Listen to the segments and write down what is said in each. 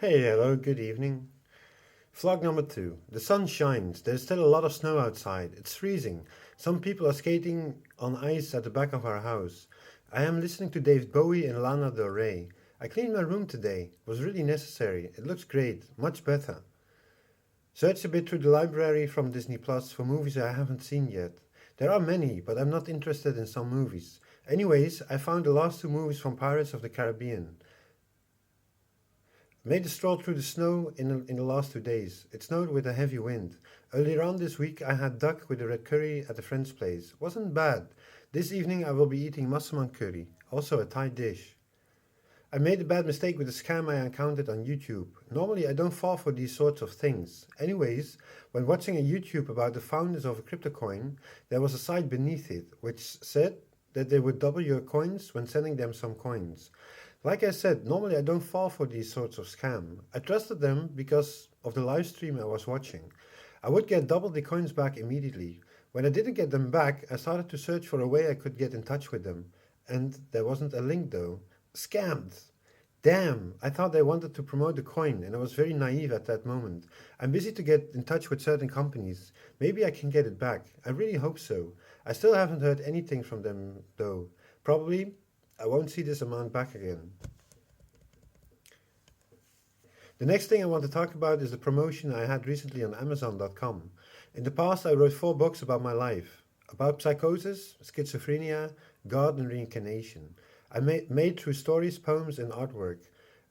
Hey, hello, good evening. Vlog number 2. The sun shines. There's still a lot of snow outside. It's freezing. Some people are skating on ice at the back of our house. I am listening to David Bowie and Lana Del Rey. I cleaned my room today. It was really necessary. It looks great. Much better. Search a bit through the library from Disney Plus for movies I haven't seen yet. There are many, but I'm not interested in some movies. Anyways, I found the last two movies from Pirates of the Caribbean. Made a stroll through the snow in the last 2 days. It snowed with a heavy wind. Earlier on this week, I had duck with a red curry at a friend's place. Wasn't bad. This evening, I will be eating massaman curry, also a Thai dish. I made a bad mistake with a scam I encountered on YouTube. Normally, I don't fall for these sorts of things. Anyways, when watching a YouTube about the founders of a crypto coin, there was a site beneath it which said that they would double your coins when sending them some coins. Like I said, normally I don't fall for these sorts of scam. I trusted them because of the live stream I was watching. I would get double the coins back immediately. When I didn't get them back, I started to search for a way I could get in touch with them. And there wasn't a link though. Scammed! Damn, I thought they wanted to promote the coin and I was very naive at that moment. I'm busy to get in touch with certain companies. Maybe I can get it back. I really hope so. I still haven't heard anything from them though. Probably I won't see this amount back again. The next thing I want to talk about is the promotion I had recently on Amazon.com. In the past, I wrote 4 books about my life, about psychosis, schizophrenia, God, and reincarnation. I made through stories, poems, and artwork.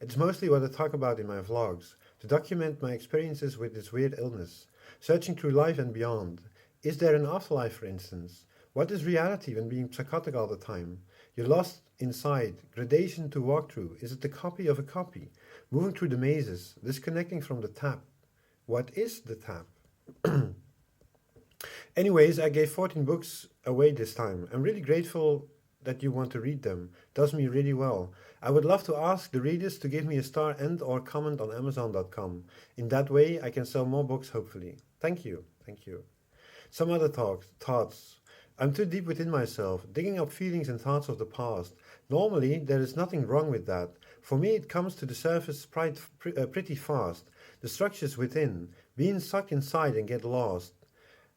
It's mostly what I talk about in my vlogs, to document my experiences with this weird illness, searching through life and beyond. Is there an afterlife, for instance? What is reality when being psychotic all the time? You're lost inside, gradation to walk through. Is it the copy of a copy? Moving through the mazes, disconnecting from the tap. What is the tap? Anyways, I gave 14 books away this time. I'm really grateful that you want to read them. Does me really well. I would love to ask the readers to give me a star and or comment on Amazon.com. In that way, I can sell more books, hopefully. Thank you. Thank you. Some other thoughts. I'm too deep within myself, digging up feelings and thoughts of the past. Normally, there is nothing wrong with that. For me, it comes to the surface pretty fast. The structures within, being sucked inside and get lost.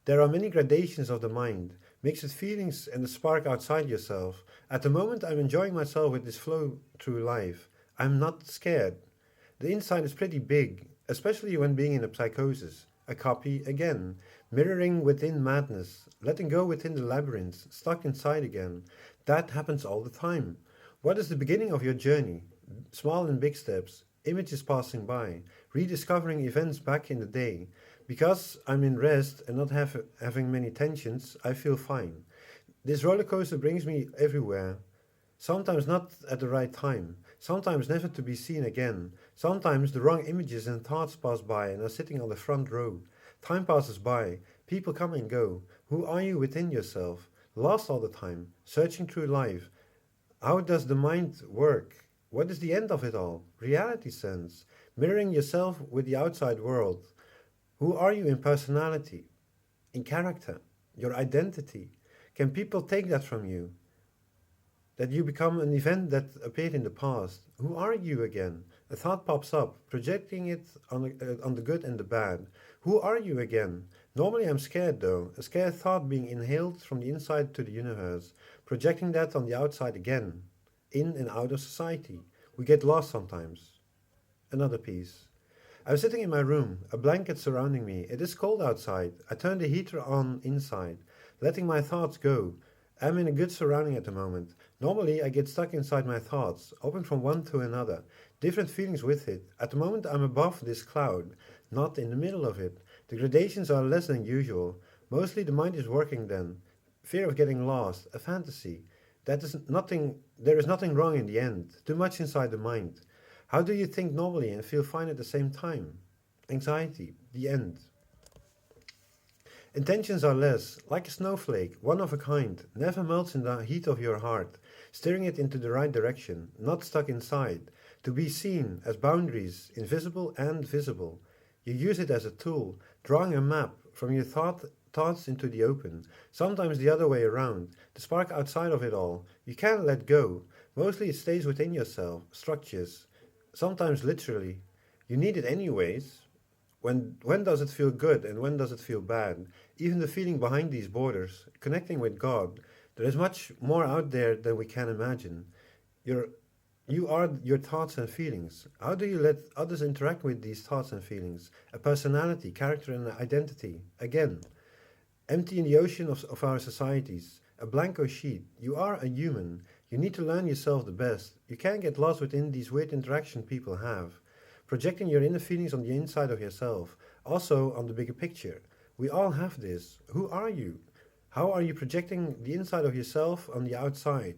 There are many gradations of the mind, mixed with feelings and the spark outside yourself. At the moment, I'm enjoying myself with this flow through life. I'm not scared. The inside is pretty big, especially when being in a psychosis. A copy again, mirroring within madness, letting go within the labyrinth, stuck inside again. That happens all the time. What is the beginning of your journey? Small and big steps, images passing by, rediscovering events back in the day. Because I'm in rest and not having many tensions, I feel fine. This roller coaster brings me everywhere. Sometimes not at the right time, sometimes never to be seen again. Sometimes the wrong images and thoughts pass by and are sitting on the front row. Time passes by, people come and go. Who are you within yourself? Lost all the time, searching through life. How does the mind work? What is the end of it all? Reality sense, mirroring yourself with the outside world. Who are you in personality, in character, your identity? Can people take that from you? That you become an event that appeared in the past. Who are you again? A thought pops up, projecting it on the good and the bad. Who are you again? Normally I'm scared though, a scared thought being inhaled from the inside to the universe, projecting that on the outside again, in and out of society. We get lost sometimes. Another piece. I'm sitting in my room, a blanket surrounding me. It is cold outside. I turn the heater on inside, letting my thoughts go. I'm in a good surrounding at the moment. Normally, I get stuck inside my thoughts, open from one to another, different feelings with it. At the moment, I'm above this cloud, not in the middle of it. The gradations are less than usual. Mostly the mind is working then. Fear of getting lost, a fantasy. There is nothing wrong in the end. Too much inside the mind. How do you think normally and feel fine at the same time? Anxiety, the end. Intentions are less, like a snowflake, one of a kind, never melts in the heat of your heart, steering it into the right direction, not stuck inside, to be seen as boundaries, invisible and visible. You use it as a tool, drawing a map from your thoughts into the open, sometimes the other way around, the spark outside of it all. You can't let go. Mostly it stays within yourself, structures, sometimes literally. You need it anyways. When does it feel good and when does it feel bad? Even the feeling behind these borders, connecting with God, there is much more out there than we can imagine. Your you are your thoughts and feelings. How do you let others interact with these thoughts and feelings? A personality, character, and identity. Again, empty in the ocean of our societies. A blanco sheet. You are a human. You need to learn yourself the best. You can't get lost within these weird interactions people have. Projecting your inner feelings on the inside of yourself. Also on the bigger picture. We all have this. Who are you? How are you projecting the inside of yourself on the outside?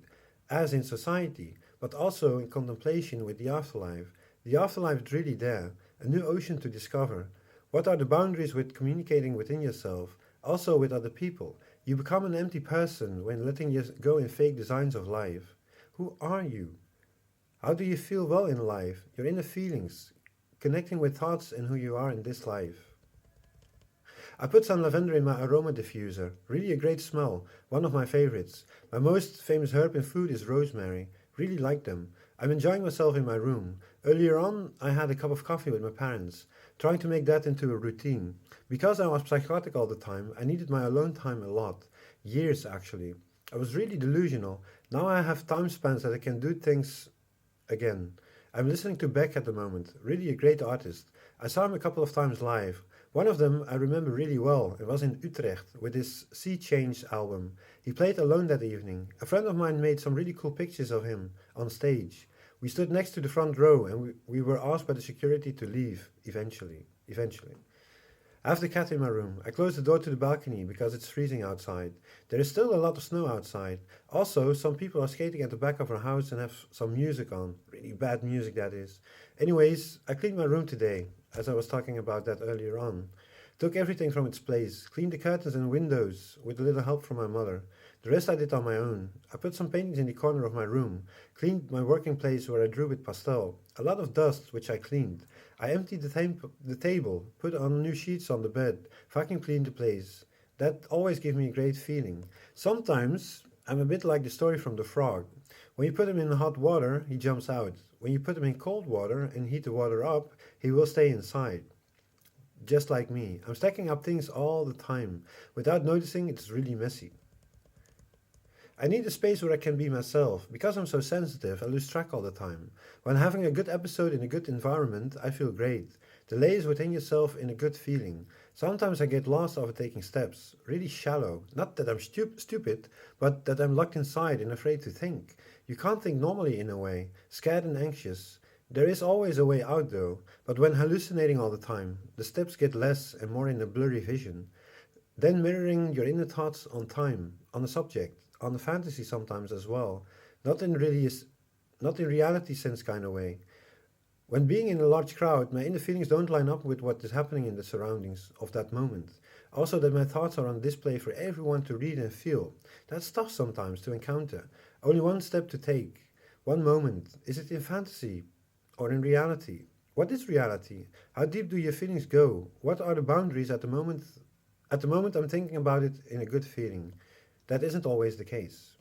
As in society, but also in contemplation with the afterlife. The afterlife is really there, a new ocean to discover. What are the boundaries with communicating within yourself, also with other people? You become an empty person when letting you go in fake designs of life. Who are you? How do you feel well in life? Your inner feelings, connecting with thoughts and who you are in this life. I put some lavender in my aroma diffuser. Really a great smell, one of my favorites. My most famous herb in food is rosemary. Really like them. I'm enjoying myself in my room. Earlier on, I had a cup of coffee with my parents, trying to make that into a routine. Because I was psychotic all the time, I needed my alone time a lot. Years, actually. I was really delusional. Now I have time spans that I can do things again. I'm listening to Beck at the moment. Really a great artist. I saw him a couple of times live. One of them I remember really well. It was in Utrecht with his Sea Change album. He played alone that evening. A friend of mine made some really cool pictures of him on stage. We stood next to the front row and we were asked by the security to leave eventually. I have the cat in my room. I close the door to the balcony because it's freezing outside. There is still a lot of snow outside. Also, some people are skating at the back of our house and have some music on. Really bad music, that is. Anyways, I cleaned my room today, as I was talking about that earlier on. Took everything from its place, cleaned the curtains and windows with a little help from my mother. The rest I did on my own. I put some paintings in the corner of my room, cleaned my working place where I drew with pastel. A lot of dust, which I cleaned. I emptied the table, put on new sheets on the bed, vacuum cleaned the place. That always gives me a great feeling. Sometimes I'm a bit like the story from the frog. When you put him in hot water, he jumps out. When you put him in cold water and heat the water up, he will stay inside. Just like me. I'm stacking up things all the time. Without noticing, it's really messy. I need a space where I can be myself. Because I'm so sensitive, I lose track all the time. When having a good episode in a good environment, I feel great. The layers within yourself in a good feeling. Sometimes I get lost over taking steps. Really shallow. Not that I'm stupid, but that I'm locked inside and afraid to think. You can't think normally in a way. Scared and anxious. There is always a way out though, but when hallucinating all the time, the steps get less and more in a blurry vision. Then mirroring your inner thoughts on time, on a subject, on a fantasy sometimes as well, not in reality sense kind of way. When being in a large crowd, my inner feelings don't line up with what is happening in the surroundings of that moment. Also that my thoughts are on display for everyone to read and feel. That's tough sometimes to encounter. Only one step to take. One moment. Is it in fantasy or in reality? What is reality? How deep do your feelings go? What are the boundaries at the moment? At the moment I'm thinking about it in a good feeling. That isn't always the case.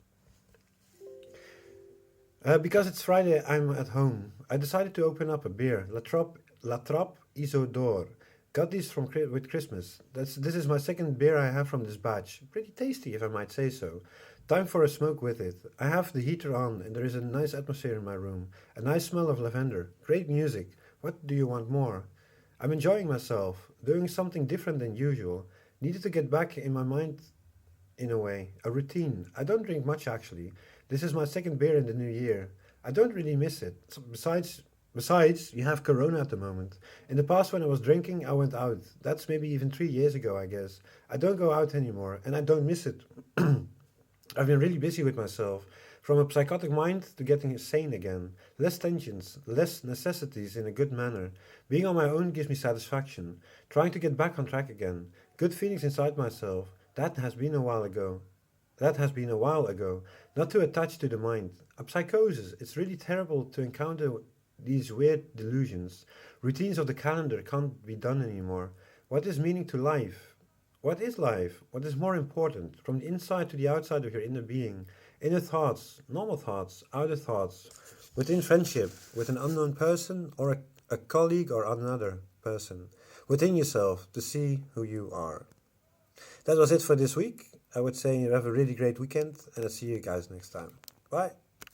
Because it's Friday, I'm at home. I decided to open up a beer, La Trappe Isodore. Got these from with Christmas. This is my second beer I have from this batch. Pretty tasty, if I might say so. Time for a smoke with it. I have the heater on, and there is a nice atmosphere in my room. A nice smell of lavender. Great music. What do you want more? I'm enjoying myself, doing something different than usual. Needed to get back in my mind in a way, a routine. I don't drink much actually. This is my second beer in the new year. I don't really miss it. Besides, you have Corona at the moment. In the past, when I was drinking, I went out. That's maybe even 3 years ago, I guess. I don't go out anymore, and I don't miss it. I've been really busy with myself. From a psychotic mind to getting sane again. Less tensions, less necessities in a good manner. Being on my own gives me satisfaction. Trying to get back on track again. Good feelings inside myself. That has been a while ago. Not too attached to the mind. A psychosis. It's really terrible to encounter these weird delusions. Routines of the calendar can't be done anymore. What is meaning to life? What is life? What is more important? From the inside to the outside of your inner being. Inner thoughts, normal thoughts, outer thoughts. Within friendship, with an unknown person or a colleague, or another person within yourself to see who you are. That was it for this week. I would say you have a really great weekend, and I'll see you guys next time. Bye.